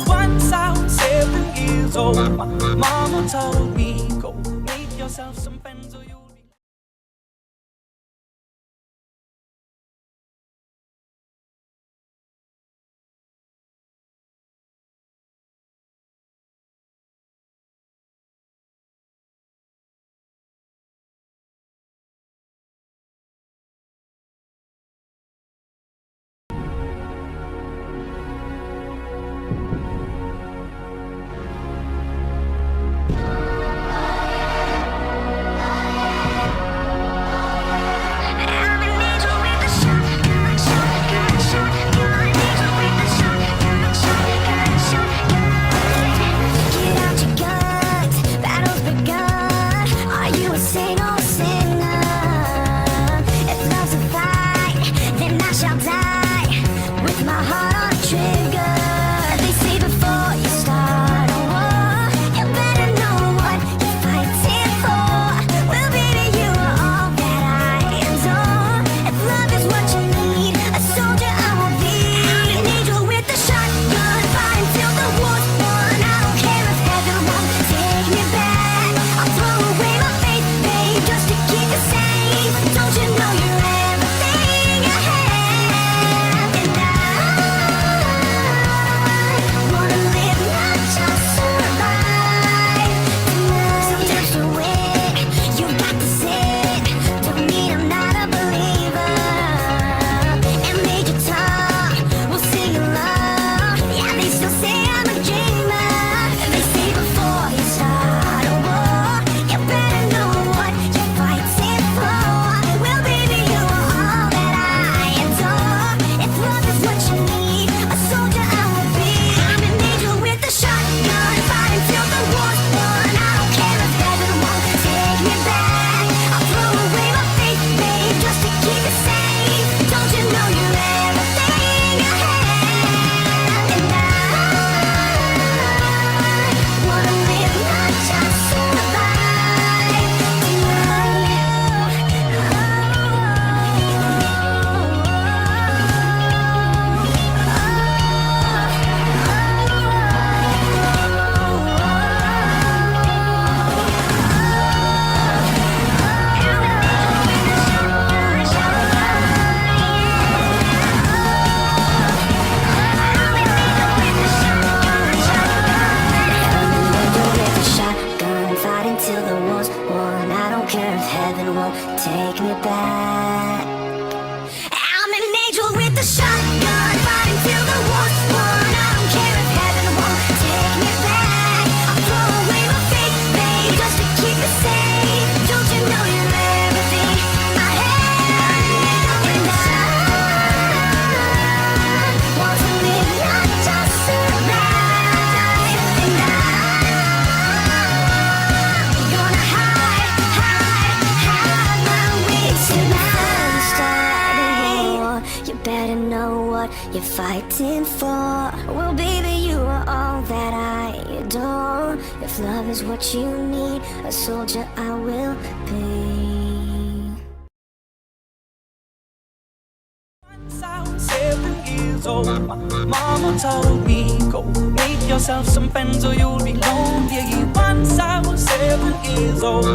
Once I was 7 years old, my mama told me, go make yourself some friends or you'll be. Take me back. I'm an angel with a shotgun, fighting till the war's won. I don't care if heaven won't take me back. I'll throw away my faith, babe, just to keep it safe. Don't you know you're everything I have? And I want to live, not just survive. And I'm gonna hide my wings tonight. Starting war, you better know what you're fighting for. Well, baby, you are all that I adore. If love is what you need, a soldier I will be. Once I was 7 years old, my mama told me, go make yourself some friends or you'll be lonely. Once I was 7 years old.